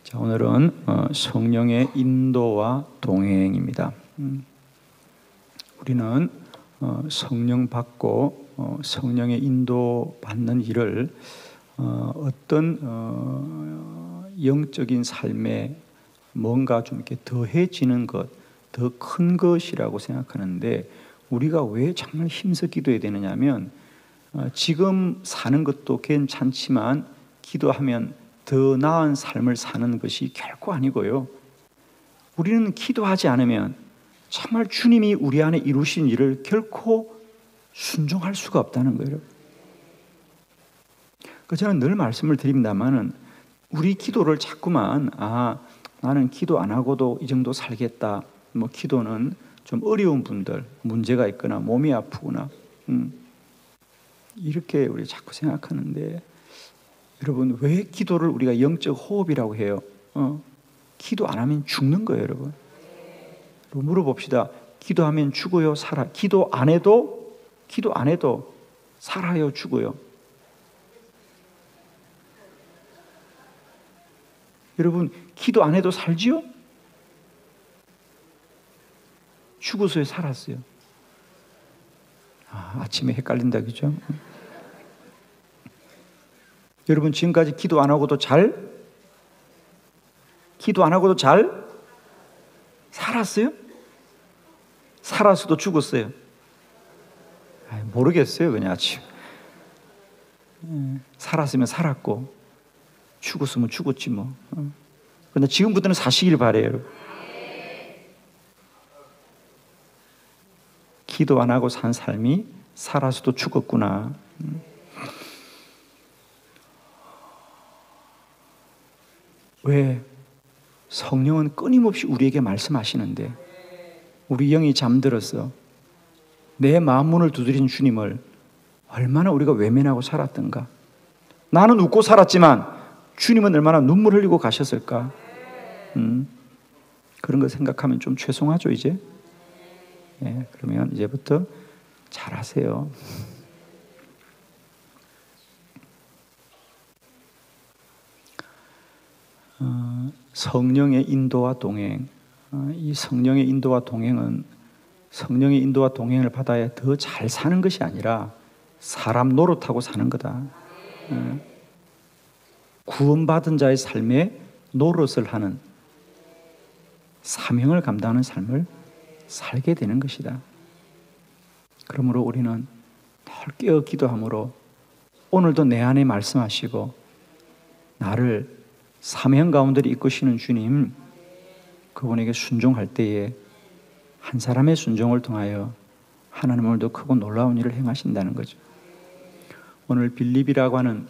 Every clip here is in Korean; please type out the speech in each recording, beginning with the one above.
자, 오늘은 성령의 인도와 동행입니다. 우리는 성령 받고 성령의 인도 받는 일을 어떤 영적인 삶에 뭔가 좀 이렇게 더해지는 것, 더 큰 것이라고 생각하는데, 우리가 왜 정말 힘써 기도해야 되느냐면, 지금 사는 것도 괜찮지만 기도하면 더 나은 삶을 사는 것이 결코 아니고요, 우리는 기도하지 않으면 정말 주님이 우리 안에 이루신 일을 결코 순종할 수가 없다는 거예요. 저는 늘 말씀을 드립니다만은, 우리 기도를 자꾸만 나는 기도 안 하고도 이 정도 살겠다, 기도는 좀 어려운 분들, 문제가 있거나 몸이 아프거나 이렇게 우리 자꾸 생각하는데, 여러분, 왜 기도를 우리가 영적 호흡이라고 해요? 기도 안 하면 죽는 거예요, 여러분. 물어봅시다. 기도하면 죽어요, 살아? 기도 안 해도 살아요, 죽어요? 여러분, 기도 안 해도 살지요? 죽었어요, 살았어요? 아침에 헷갈린다, 그죠? 여러분, 지금까지 기도 안 하고도 잘 살았어요? 살았어도 죽었어요? 모르겠어요, 그냥 아침. 살았으면 살았고 죽었으면 죽었지 뭐. 그런데 지금부터는 사시길 바래요, 여러분. 기도 안 하고 산 삶이 살아서도 죽었구나. 왜? 성령은 끊임없이 우리에게 말씀하시는데, 우리 영이 잠들어서 내 마음 문을 두드린 주님을 얼마나 우리가 외면하고 살았던가. 나는 웃고 살았지만 주님은 얼마나 눈물 흘리고 가셨을까. 그런 거 생각하면 좀 죄송하죠, 이제. 그러면 이제부터 잘하세요. 성령의 인도와 동행. 이 성령의 인도와 동행은, 성령의 인도와 동행을 받아야 더 잘 사는 것이 아니라 사람 노릇하고 사는 거다. 구원받은 자의 삶에 노릇을 하는, 사명을 감당하는 삶을 살게 되는 것이다. 그러므로 우리는 늘 깨어 기도함으로 오늘도 내 안에 말씀하시고 나를 사명 가운데 이끄시는 주님, 그분에게 순종할 때에 한 사람의 순종을 통하여 하나님은 더 크고 놀라운 일을 행하신다는 거죠. 오늘 빌립이라고 하는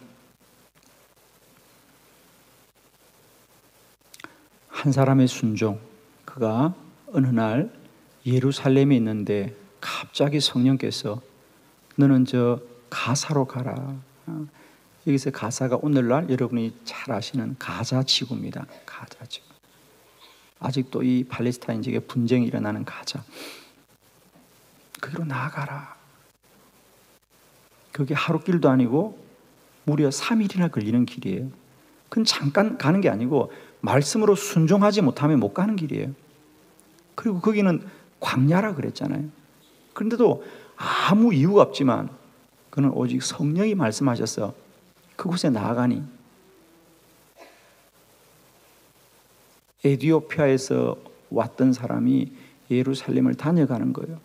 한 사람의 순종, 그가 어느 날 예루살렘에 있는데 갑자기 성령께서 너는 저 가사로 가라. 여기서 가사가 오늘날 여러분이 잘 아시는 가자 지구입니다. 가자 지구. 아직도 이 팔레스타인 지역에 분쟁이 일어나는 가자. 거기로 나아가라. 그게 하루 길도 아니고 무려 3일이나 걸리는 길이에요. 그건 잠깐 가는 게 아니고 말씀으로 순종하지 못하면 못 가는 길이에요. 그리고 거기는 광야라 그랬잖아요. 그런데도 아무 이유가 없지만 그는 오직 성령이 말씀하셔서 그곳에 나아가니, 에티오피아에서 왔던 사람이 예루살렘을 다녀가는 거예요.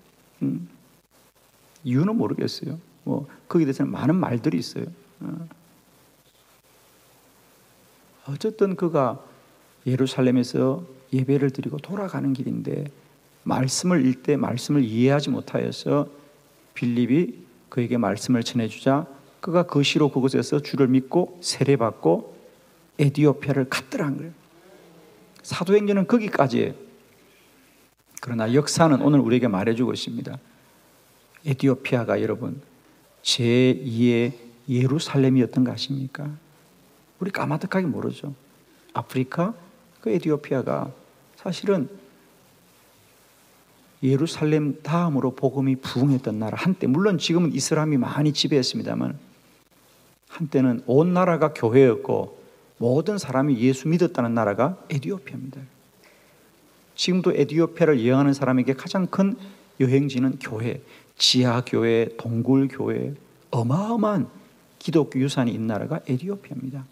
이유는 모르겠어요. 거기에 대해서는 많은 말들이 있어요. 어쨌든 그가 예루살렘에서 예배를 드리고 돌아가는 길인데 말씀을 읽되 말씀을 이해하지 못하여서 빌립이 그에게 말씀을 전해주자 그가 그 시로 그곳에서 주를 믿고 세례받고 에티오피아를 갔더라는 거예요. 사도행전은 거기까지예요. 그러나 역사는 오늘 우리에게 말해주고 있습니다. 에티오피아가 여러분 제2의 예루살렘이었던 거 아십니까? 우리 까마득하게 모르죠. 아프리카 그 에티오피아가 사실은 예루살렘 다음으로 복음이 부흥했던 나라. 한때 물론 지금은 이슬람이 많이 지배했습니다만 한때는 온 나라가 교회였고 모든 사람이 예수 믿었다는 나라가 에티오피아입니다. 지금도 에티오피아를 여행하는 사람에게 가장 큰 여행지는 교회, 지하교회, 동굴교회, 어마어마한 기독교 유산이 있는 나라가 에티오피아입니다.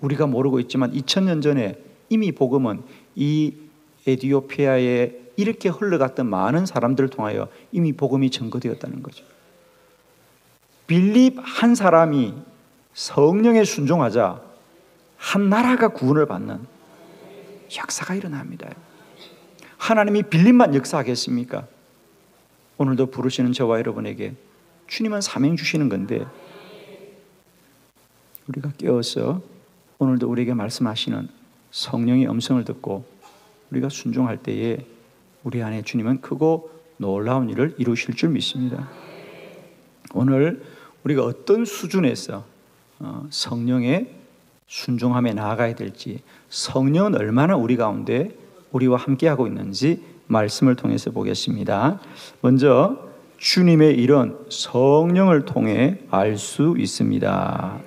우리가 모르고 있지만 2000년 전에 이미 복음은 이 에티오피아에 이렇게 흘러갔던 많은 사람들을 통하여 이미 복음이 전거되었다는 거죠. 빌립 한 사람이 성령에 순종하자 한 나라가 구원을 받는 역사가 일어납니다. 하나님이 빌립만 역사하겠습니까? 오늘도 부르시는 저와 여러분에게 주님은 사명 주시는 건데 우리가 깨어서 오늘도 우리에게 말씀하시는 성령의 음성을 듣고 우리가 순종할 때에 우리 안에 주님은 크고 놀라운 일을 이루실 줄 믿습니다. 오늘 우리가 어떤 수준에서 성령의 순종함에 나아가야 될지, 성령은 얼마나 우리 가운데 우리와 함께하고 있는지 말씀을 통해서 보겠습니다. 먼저 주님의 일은 성령을 통해 알 수 있습니다.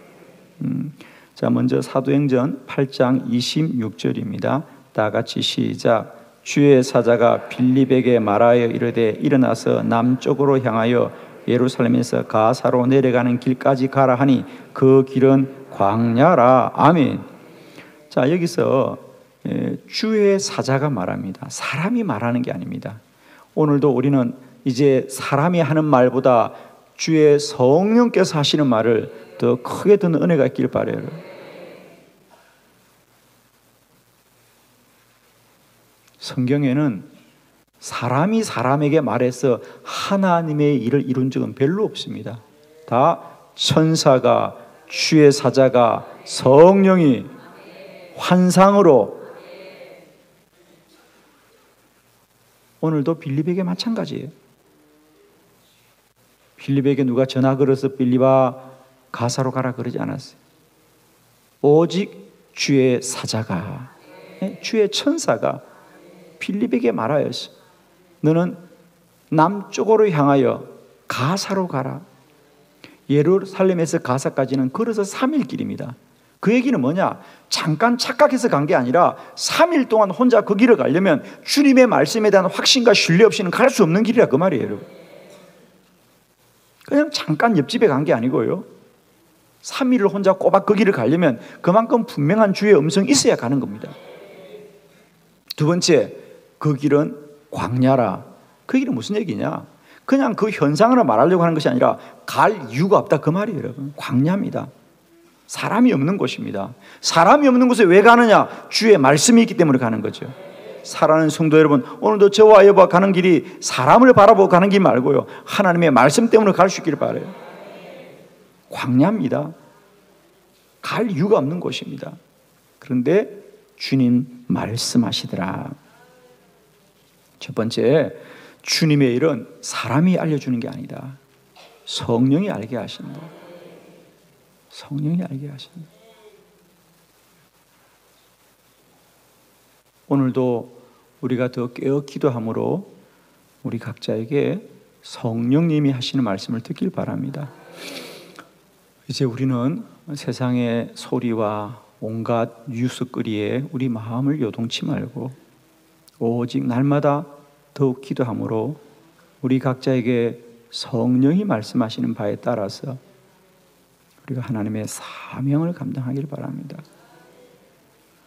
자, 먼저 사도행전 8장 26절입니다. 다 같이 시작. 주의 사자가 빌립에게 말하여 이르되 일어나서 남쪽으로 향하여 예루살렘에서 가사로 내려가는 길까지 가라 하니 그 길은 광야라. 아멘. 자, 여기서 주의 사자가 말합니다. 사람이 말하는 게 아닙니다. 오늘도 우리는 이제 사람이 하는 말보다 주의 성령께서 하시는 말을 더 크게 듣는 은혜가 있길 바라요. 성경에는 사람이 사람에게 말해서 하나님의 일을 이룬 적은 별로 없습니다. 다 천사가, 주의 사자가, 성령이 환상으로. 오늘도 빌립에게 마찬가지예요. 빌립에게 누가 전화 걸어서 빌립아 가사로 가라 그러지 않았어요. 오직 주의 사자가, 주의 천사가 빌립에게 말하였어. 너는 남쪽으로 향하여 가사로 가라. 예루살렘에서 가사까지는 걸어서 3일 길입니다. 그 얘기는 뭐냐? 잠깐 착각해서 간 게 아니라 3일 동안 혼자 그 길을 가려면 주님의 말씀에 대한 확신과 신뢰 없이는 갈 수 없는 길이라 그 말이에요, 여러분. 그냥 잠깐 옆집에 간 게 아니고요. 3일을 혼자 꼬박 그 길을 가려면 그만큼 분명한 주의 음성이 있어야 가는 겁니다. 두 번째, 그 길은 광야라. 그 길은 무슨 얘기냐? 그냥 그 현상을 말하려고 하는 것이 아니라 갈 이유가 없다 그 말이에요, 여러분. 광야입니다. 사람이 없는 곳입니다. 사람이 없는 곳에 왜 가느냐? 주의 말씀이 있기 때문에 가는 거죠. 사랑하는 성도 여러분, 오늘도 저와 여보가 가는 길이 사람을 바라보고 가는 길 말고요, 하나님의 말씀 때문에 갈 수 있기를 바라요. 광야입니다. 갈 이유가 없는 곳입니다. 그런데 주님 말씀하시더라. 첫 번째, 주님의 일은 사람이 알려주는 게 아니다. 성령이 알게 하신다. 성령이 알게 하신다. 오늘도 우리가 더 깨어 기도함으로 우리 각자에게 성령님이 하시는 말씀을 듣길 바랍니다. 이제 우리는 세상의 소리와 온갖 뉴스거리에 우리 마음을 요동치 말고 오직 날마다 더욱 기도함으로 우리 각자에게 성령이 말씀하시는 바에 따라서 우리가 하나님의 사명을 감당하길 바랍니다.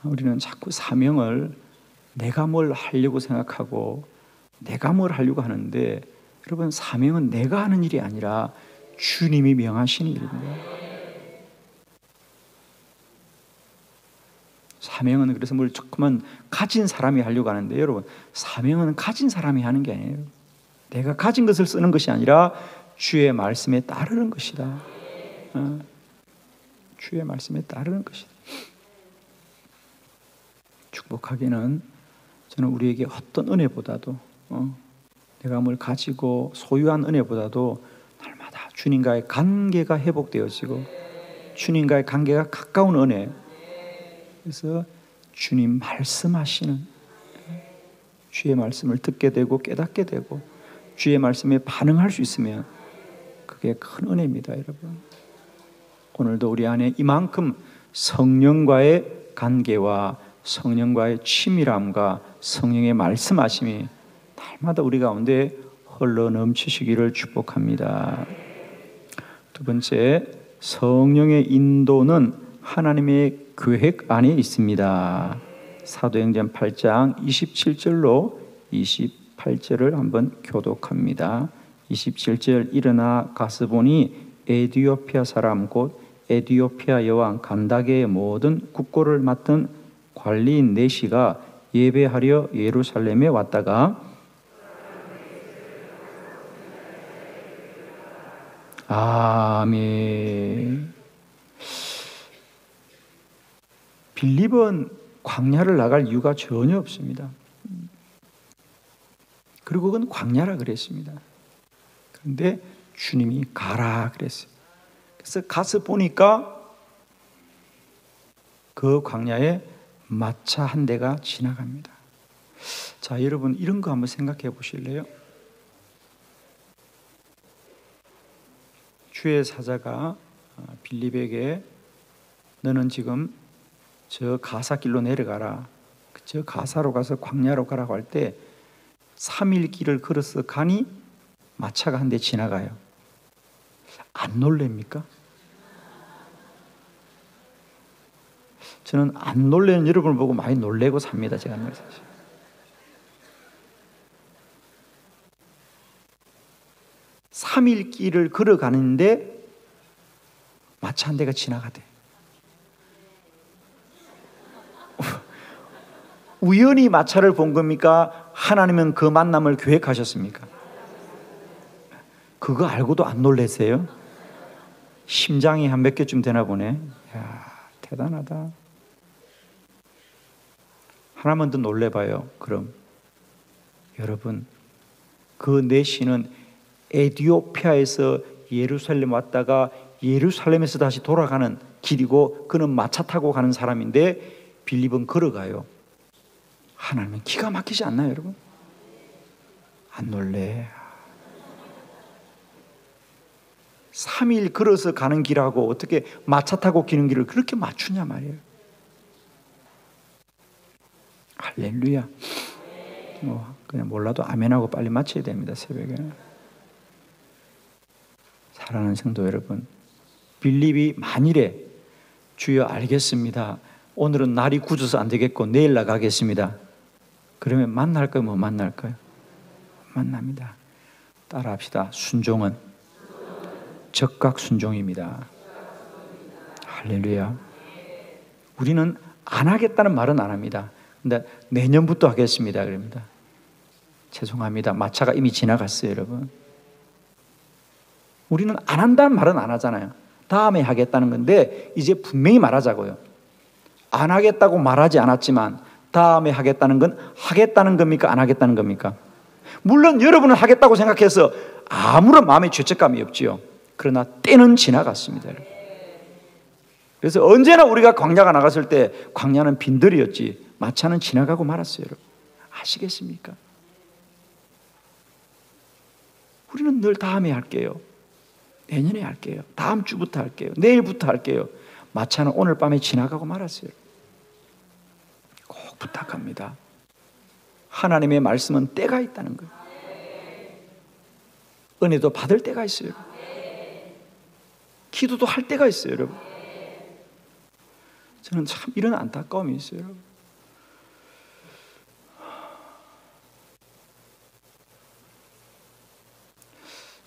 우리는 자꾸 사명을 내가 뭘 하려고 생각하고 내가 뭘 하려고 하는데, 여러분, 사명은 내가 하는 일이 아니라 주님이 명하시는 일입니다. 사명은 그래서 뭘 조금만 가진 사람이 하려고 하는데, 여러분, 사명은 가진 사람이 하는 게 아니에요. 내가 가진 것을 쓰는 것이 아니라 주의 말씀에 따르는 것이다. 주의 말씀에 따르는 것이다. 축복하기는 저는 우리에게 어떤 은혜보다도 내가 뭘 가지고 소유한 은혜보다도 날마다 주님과의 관계가 회복되어지고 주님과의 관계가 가까운 은혜. 그래서 주님 말씀하시는, 주의 말씀을 듣게 되고 깨닫게 되고 주의 말씀에 반응할 수 있으면 그게 큰 은혜입니다, 여러분. 오늘도 우리 안에 이만큼 성령과의 관계와 성령과의 친밀함과 성령의 말씀하심이 날마다 우리 가운데 흘러 넘치시기를 축복합니다. 두 번째, 성령의 인도는 하나님의 계획 안에 있습니다. 사도행전 8장 27절로 28절을 한번 교독합니다. 27절, 일어나 가서 보니 에디오피아 사람 곧 에디오피아 여왕 간다게의 모든 국고를 맡은 관리인 네시가 예배하려 예루살렘에 왔다가 아멘. 빌립은 광야를 나갈 이유가 전혀 없습니다. 그리고 그건 광야라 그랬습니다. 그런데 주님이 가라 그랬어요. 그래서 가서 보니까 그 광야에 마차 한 대가 지나갑니다. 자, 여러분 이런 거 한번 생각해 보실래요? 주의 사자가 빌립에게 너는 지금 저 가사길로 내려가라. 저 가사로 가서 광야로 가라고 할 때 3일 길을 걸어서 가니 마차가 한 대 지나가요. 안 놀랍니까? 저는 안 놀라는 여러분을 보고 많이 놀래고 삽니다. 제가 사실. (3일) 길을 걸어가는데 마차 한 대가 지나가대. 우연히 마차를 본 겁니까? 하나님은 그 만남을 계획하셨습니까? 그거 알고도 안 놀라세요? 심장이 한 몇 개쯤 되나 보네. 이야, 대단하다. 하나만 더 놀래봐요. 그럼 여러분, 그 네시는 에디오피아에서 예루살렘 왔다가 예루살렘에서 다시 돌아가는 길이고 그는 마차 타고 가는 사람인데 빌립은 걸어가요. 하나님은 기가 막히지 않나요, 여러분? 안 놀래. 3일 걸어서 가는 길하고 어떻게 마차 타고 기는 길을 그렇게 맞추냐 말이에요. 할렐루야. 그냥 몰라도 아멘하고 빨리 마쳐야 됩니다, 새벽에. 사랑하는 성도 여러분, 빌립이 만일에 주여 알겠습니다, 오늘은 날이 굳어서 안 되겠고 내일 나가겠습니다, 그러면 만날까요? 뭐 만날까요? 만납니다. 따라합시다. 순종은 적각 순종입니다. 할렐루야. 우리는 안 하겠다는 말은 안 합니다. 근데 내년부터 하겠습니다 그럽니다. 죄송합니다. 마차가 이미 지나갔어요, 여러분. 우리는 안 한다는 말은 안 하잖아요. 다음에 하겠다는 건데 이제 분명히 말하자고요. 안 하겠다고 말하지 않았지만 다음에 하겠다는 건 하겠다는 겁니까? 안 하겠다는 겁니까? 물론 여러분은 하겠다고 생각해서 아무런 마음의 죄책감이 없지요. 그러나 때는 지나갔습니다, 여러분. 그래서 언제나 우리가 광야가 나갔을 때 광야는 빈들이었지 마차는 지나가고 말았어요, 여러분. 아시겠습니까? 우리는 늘 다음에 할게요, 내년에 할게요, 다음 주부터 할게요, 내일부터 할게요. 마차는 오늘 밤에 지나가고 말았어요. 꼭 부탁합니다. 하나님의 말씀은 때가 있다는 거예요. 은혜도 받을 때가 있어요. 기도도 할 때가 있어요, 여러분. 저는 참 이런 안타까움이 있어요, 여러분.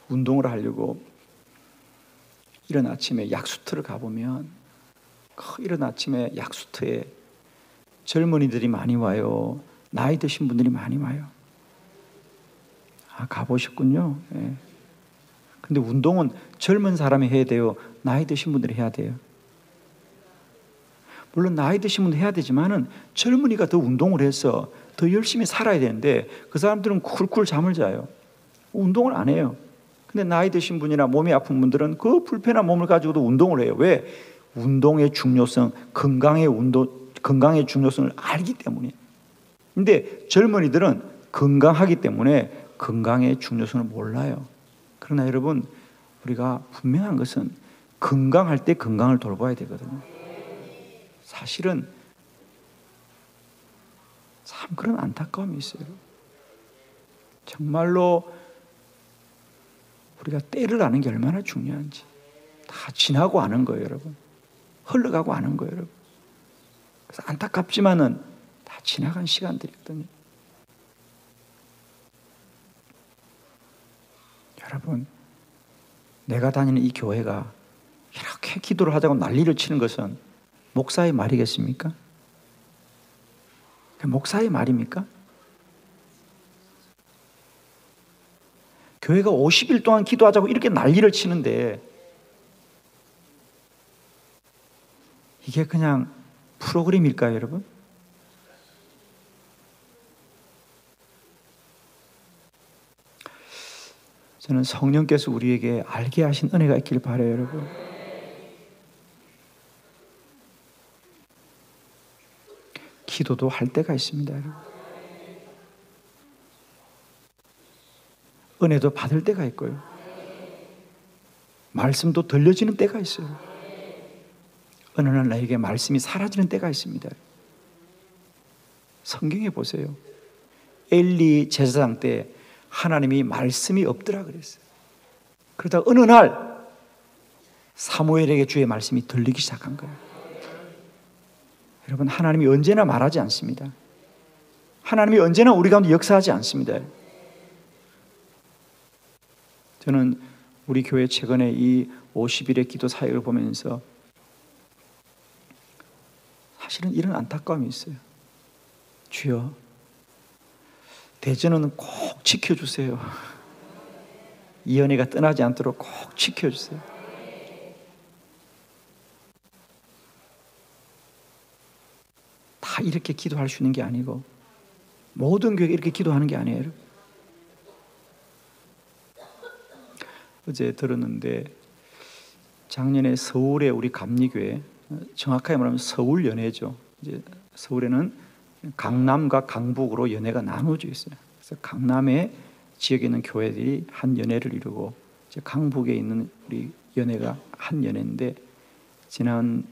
운동을 하려고 이른 아침에 약수터를 가보면 이른 아침에 약수터에 젊은이들이 많이 와요. 나이 드신 분들이 많이 와요. 아, 가보셨군요. 예. 근데 운동은 젊은 사람이 해야 돼요? 나이 드신 분들이 해야 돼요? 물론 나이 드신 분도 해야 되지만은 젊은이가 더 운동을 해서 더 열심히 살아야 되는데 그 사람들은 쿨쿨 잠을 자요. 운동을 안 해요. 근데 나이 드신 분이나 몸이 아픈 분들은 그 불편한 몸을 가지고도 운동을 해요. 왜? 운동의 중요성, 건강의 중요성을 알기 때문에. 근데 젊은이들은 건강하기 때문에 건강의 중요성을 몰라요. 그러나 여러분, 우리가 분명한 것은 건강할 때 건강을 돌봐야 되거든요. 사실은 참 그런 안타까움이 있어요. 정말로 우리가 때를 아는 게 얼마나 중요한지. 다 지나고 아는 거예요, 여러분. 흘러가고 아는 거예요, 여러분. 그래서 안타깝지만은 다 지나간 시간들이거든요. 여러분, 내가 다니는 이 교회가 이렇게 기도를 하자고 난리를 치는 것은 목사의 말이겠습니까? 목사의 말입니까? 교회가 50일 동안 기도하자고 이렇게 난리를 치는데 이게 그냥 프로그램일까요, 여러분? 저는 성령께서 우리에게 알게 하신 은혜가 있길 바라요, 여러분. 기도도 할 때가 있습니다, 여러분. 은혜도 받을 때가 있고요. 말씀도 들려지는 때가 있어요. 어느 날 나에게 말씀이 사라지는 때가 있습니다. 성경에 보세요. 엘리 제사장 때 하나님이 말씀이 없더라 그랬어요. 그러다 어느 날 사무엘에게 주의 말씀이 들리기 시작한 거예요. 여러분, 하나님이 언제나 말하지 않습니다. 하나님이 언제나 우리 가운데 역사하지 않습니다. 저는 우리 교회 최근에 이 50일의 기도 사역을 보면서 사실은 이런 안타까움이 있어요. 주여, 대전은 꼭 지켜주세요. 이 은혜가 떠나지 않도록 꼭 지켜주세요. 다 이렇게 기도할 수 있는 게 아니고 모든 교회가 이렇게 기도하는 게 아니에요. 어제 들었는데 작년에 서울에 우리 감리교회, 정확하게 말하면 서울연회죠. 이제 서울에는 강남과 강북으로 연회가 나누어져 있어요. 그래서 강남의 지역에 있는 교회들이 한 연회를 이루고 이제 강북에 있는 우리 연회가 한 연회인데 지난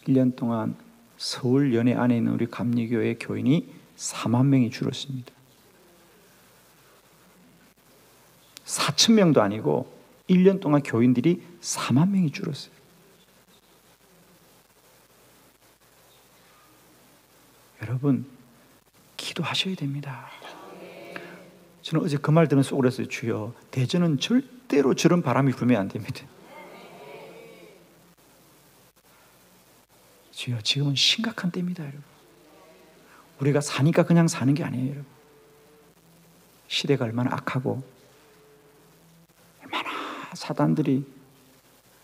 1년 동안 서울 연회 안에 있는 우리 감리교회 교인이 4만 명이 줄었습니다. 4천 명도 아니고 1년 동안 교인들이 4만 명이 줄었어요. 여러분, 기도하셔야 됩니다. 저는 어제 그 말 들으면서 울었어요. 주여, 대전은 절대로 저런 바람이 불면 안 됩니다. 주여, 지금은 심각한 때입니다, 여러분. 우리가 사니까 그냥 사는 게 아니에요, 여러분. 시대가 얼마나 악하고 얼마나 사단들이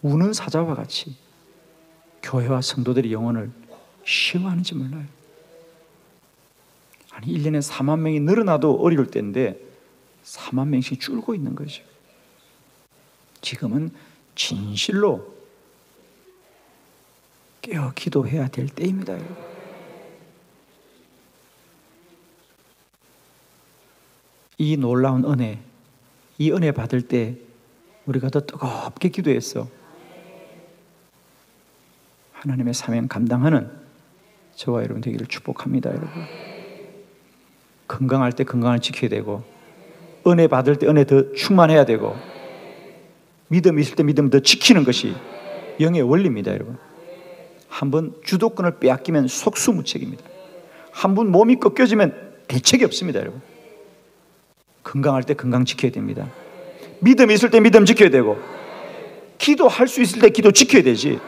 우는 사자와 같이 교회와 성도들의 영혼을 시험하는지 몰라요. 아니, 1년에 4만 명이 늘어나도 어려울 때인데 4만 명씩 줄고 있는 거죠. 지금은 진실로 깨어 기도해야 될 때입니다, 여러분. 이 놀라운 은혜, 이 은혜 받을 때 우리가 더 뜨겁게 기도해서 하나님의 사명 감당하는 저와 여러분 되기를 축복합니다, 여러분. 건강할 때 건강을 지켜야 되고, 은혜 받을 때 은혜 더 충만해야 되고, 믿음 있을 때 믿음 더 지키는 것이 영의 원리입니다, 여러분. 한번 주도권을 빼앗기면 속수무책입니다. 한번 몸이 꺾여지면 대책이 없습니다, 여러분. 건강할 때 건강 지켜야 됩니다. 믿음 있을 때 믿음 지켜야 되고, 기도할 수 있을 때 기도 지켜야 되지.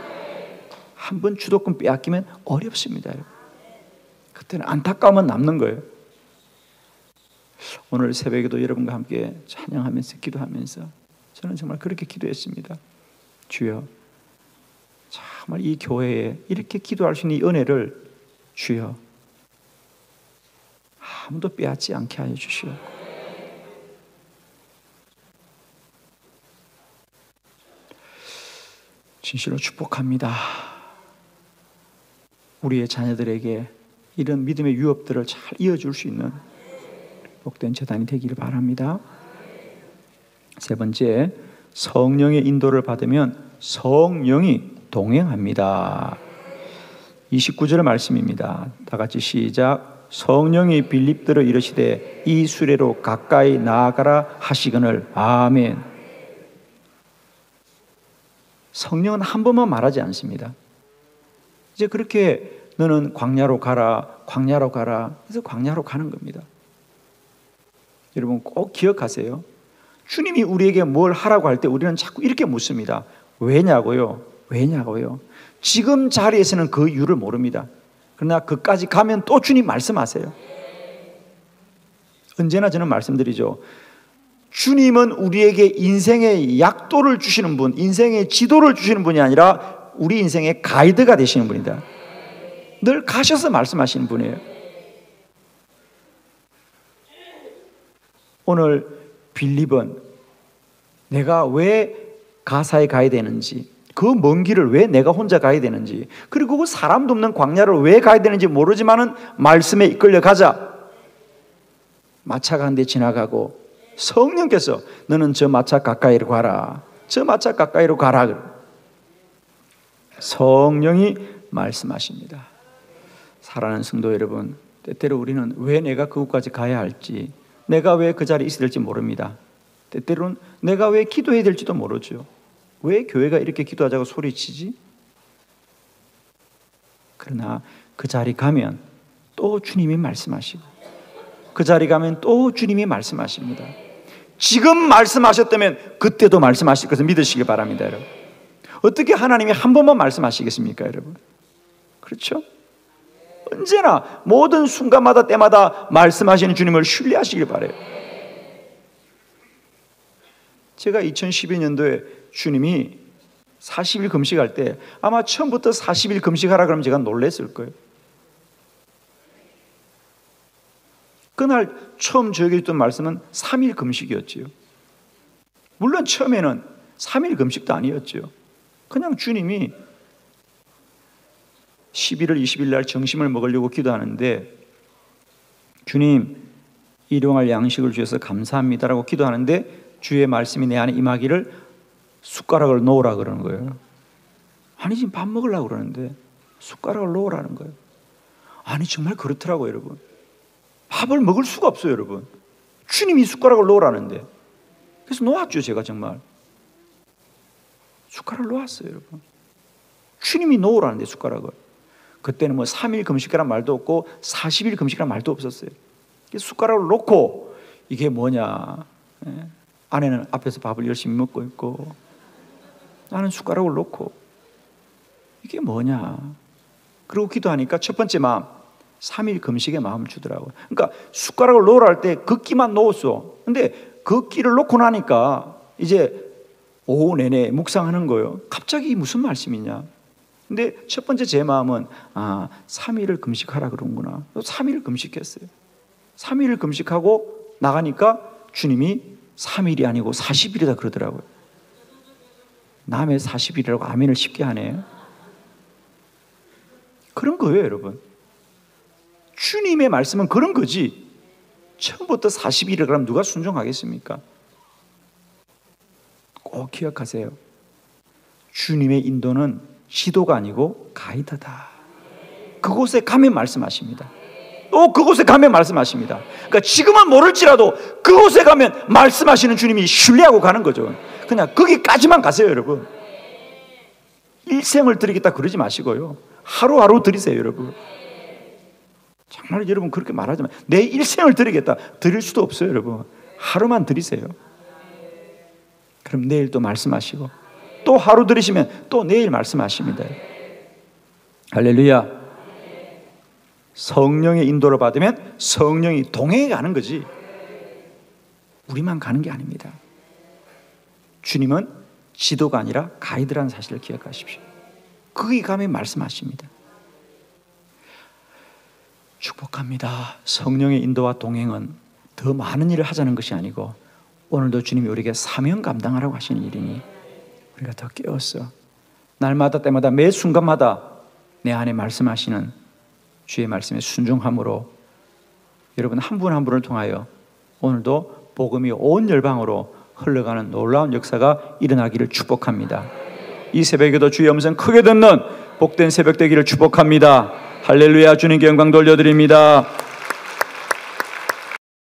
한번 주도권 빼앗기면 어렵습니다, 여러분. 그때는 안타까움만 남는 거예요. 오늘 새벽에도 여러분과 함께 찬양하면서 기도하면서 저는 정말 그렇게 기도했습니다. 주여, 정말 이 교회에 이렇게 기도할 수 있는 이 은혜를 주여 아무도 빼앗지 않게 하여 주시옵고, 진실로 축복합니다. 우리의 자녀들에게 이런 믿음의 유업들을 잘 이어줄 수 있는 복된 재단이 되기를 바랍니다. 세 번째, 성령의 인도를 받으면 성령이 동행합니다. 29절 말씀입니다. 다 같이 시작. 성령이 빌립들어 이르시되 이 수레로 가까이 나아가라 하시거늘. 아멘. 성령은 한 번만 말하지 않습니다. 이제 그렇게 너는 광야로 가라, 광야로 가라. 그래서 광야로 가는 겁니다. 여러분 꼭 기억하세요. 주님이 우리에게 뭘 하라고 할 때 우리는 자꾸 이렇게 묻습니다. 왜냐고요? 왜냐고요? 지금 자리에서는 그 이유를 모릅니다. 그러나 그까지 가면 또 주님 말씀하세요. 언제나 저는 말씀드리죠. 주님은 우리에게 인생의 약도를 주시는 분, 인생의 지도를 주시는 분이 아니라 우리 인생의 가이드가 되시는 분이다. 늘 가셔서 말씀하시는 분이에요. 오늘 빌립은 내가 왜 가사에 가야 되는지, 그 먼 길을 왜 내가 혼자 가야 되는지, 그리고 그 사람도 없는 광야를 왜 가야 되는지 모르지만은 말씀에 이끌려 가자. 마차가 한 대 지나가고 성령께서 너는 저 마차 가까이로 가라, 저 마차 가까이로 가라. 성령이 말씀하십니다. 사랑하는 성도 여러분, 때때로 우리는 왜 내가 그곳까지 가야 할지, 내가 왜 그 자리에 있어야 될지 모릅니다. 때때로는 내가 왜 기도해야 될지도 모르죠. 왜 교회가 이렇게 기도하자고 소리치지? 그러나 그 자리 가면 또 주님이 말씀하시고, 그 자리 가면 또 주님이 말씀하십니다. 지금 말씀하셨다면 그때도 말씀하실 것을 믿으시길 바랍니다, 여러분. 어떻게 하나님이 한 번만 말씀하시겠습니까, 여러분? 그렇죠? 언제나 모든 순간마다 때마다 말씀하시는 주님을 신뢰하시길 바라요. 제가 2012년도에 주님이 40일 금식할 때 아마 처음부터 40일 금식하라 그러면 제가 놀랐을 거예요. 그날 처음 저에게 했던 말씀은 3일 금식이었지요. 물론 처음에는 3일 금식도 아니었죠. 그냥 주님이 11월 20일 날 점심을 먹으려고 기도하는데, 주님 일용할 양식을 주셔서 감사합니다라고 기도하는데 주의 말씀이 내 안에 임하기를 숟가락을 놓으라 그러는 거예요. 아니 지금 밥 먹으려고 그러는데 숟가락을 놓으라는 거예요. 아니 정말 그렇더라고요, 여러분. 밥을 먹을 수가 없어요, 여러분. 주님이 숟가락을 놓으라는데. 그래서 놓았죠, 제가 정말. 숟가락을 놓았어요, 여러분. 주님이 놓으라는데 숟가락을. 그때는 뭐 3일 금식이란 말도 없고 40일 금식이란 말도 없었어요. 그래서 숟가락을 놓고 이게 뭐냐. 아내는 앞에서 밥을 열심히 먹고 있고 나는 숟가락을 놓고 이게 뭐냐. 그리고 기도하니까 첫 번째 마음, 3일 금식의 마음을 주더라고요. 그러니까 숟가락을 놓으라 할 때 긋기만 놓았어. 근데 긋기를 놓고 나니까 이제 오후 내내 묵상하는 거예요. 갑자기 무슨 말씀이냐. 근데 첫 번째 제 마음은 3일을 금식하라 그런구나. 3일을 금식했어요. 3일을 금식하고 나가니까 주님이 3일이 아니고 40일이다 그러더라고요. 남의 40일이라고 아멘을 쉽게 하네요. 그런 거예요, 여러분. 주님의 말씀은 그런 거지. 처음부터 40일이라 그러면 누가 순종하겠습니까? 꼭 기억하세요. 주님의 인도는 지도가 아니고 가이드다. 그곳에 가면 말씀하십니다. 또 그곳에 가면 말씀하십니다. 그러니까 지금은 모를지라도 그곳에 가면 말씀하시는 주님이 신뢰하고 가는 거죠. 그냥 거기까지만 가세요, 여러분. 일생을 드리겠다 그러지 마시고요. 하루하루 드리세요, 여러분. 정말 여러분 그렇게 말하지만 내 일생을 드리겠다 드릴 수도 없어요, 여러분. 하루만 드리세요. 그럼 내일 또 말씀하시고 또 하루 드리시면 또 내일 말씀하십니다. 할렐루야. 성령의 인도를 받으면 성령이 동행해 가는 거지 우리만 가는 게 아닙니다. 주님은 지도가 아니라 가이드라는 사실을 기억하십시오. 거기 가면 말씀하십니다. 축복합니다. 성령의 인도와 동행은 더 많은 일을 하자는 것이 아니고 오늘도 주님이 우리에게 사명 감당하라고 하시는 일이니 우리가 더 깨웠어. 날마다 때마다 매 순간마다 내 안에 말씀하시는 주의 말씀에 순종함으로 여러분 한 분 한 분을 통하여 오늘도 복음이 온 열방으로 흘러가는 놀라운 역사가 일어나기를 축복합니다. 이 새벽에도 주의 음성 크게 듣는 복된 새벽 되기를 축복합니다. 할렐루야. 주님께 영광 돌려드립니다.